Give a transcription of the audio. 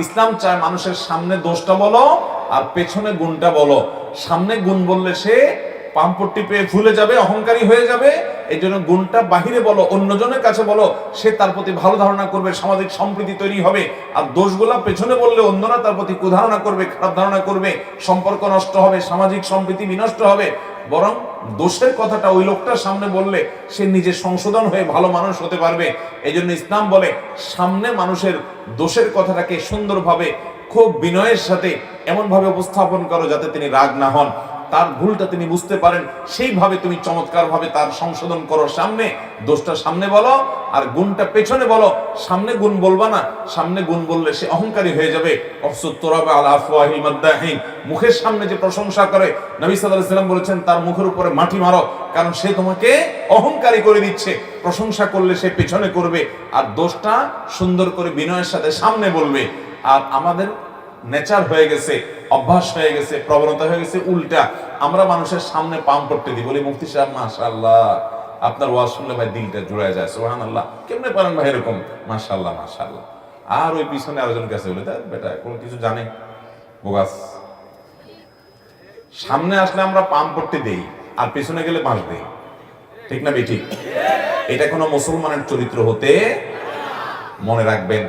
ইসলাম চায় মানুষের সামনে দোষটা বলো আর পেছনে গুণটা বলো। সামনে গুণ বললে সে পাম্পট্টি পেয়ে ভুলে যাবে, অহংকারী হয়ে যাবে। এই জন্য গুণটা বাহিরে বলো, অন্যজনের কাছে বলো, সে তার প্রতি ভালো ধারণা করবে, সামাজিক সম্প্রীতি তৈরি হবে। আর দোষগুলা পেছনে বললে অন্যরা তার প্রতি কুধারণা করবে, খারাপ ধারণা করবে, সম্পর্ক নষ্ট হবে, সামাজিক সম্প্রীতি বিনষ্ট হবে। বরং দোষের কথাটা ওই লোকটার সামনে বললে সে নিজে সংশোধন হয়ে ভালো মানুষ হতে পারবে। এই জন্য ইসলাম বলে সামনে মানুষের দোষের কথাটাকে সুন্দরভাবে খুব বিনয়ের সাথে এমনভাবে উপস্থাপন করো যাতে তিনি রাগ না হন, তার ভুলটা তিনি বুঝতে পারেন, সেইভাবে তুমি চমৎকারভাবে তার সংশোধন করো। সামনে দোষটা সামনে বলো আর গুণটা পেছনে বলো। সামনে গুণ বলবা না, সামনে গুণ বললে সে অহংকারী হয়ে যাবে। মুখের সামনে যে প্রশংসা করে, নবী সাল্লাল্লাহু আলাইহি ওয়াসাল্লাম বলেছেন তার মুখের উপরে মাটি মারো, কারণ সে তোমাকে অহংকারী করে দিচ্ছে। প্রশংসা করলে সে পেছনে করবে, আর দোষটা সুন্দর করে বিনয়ের সাথে সামনে বলবে। আর আমাদের নেচার হয়ে গেছে, অভ্যাস হয়ে গেছে, প্রবণতা হয়ে গেছে উল্টা। আমরা মানুষের সামনে পাম করতে দিই, বলি মুফতি সাহেব মাশাআল্লাহ আপনার ওয়াজ শুনলে ভাই দিলটা জুড়ে যায়, সুবহানাল্লাহ, কেমনে পারেন ভাই এরকম, মাশাআল্লাহ মাশাআল্লাহ। আর ওই পিছনে আরেকজন কাছে বলে দেখ বেটা কোন কিছু জানে, বোগাস। সামনে আসলে আমরা পাম করতে দেই আর পিছনে গেলে বাঁশ দেই, ঠিক না বেঠিক? এটা কোনো মুসলমানের চরিত্র হতে, মনে রাখবেন।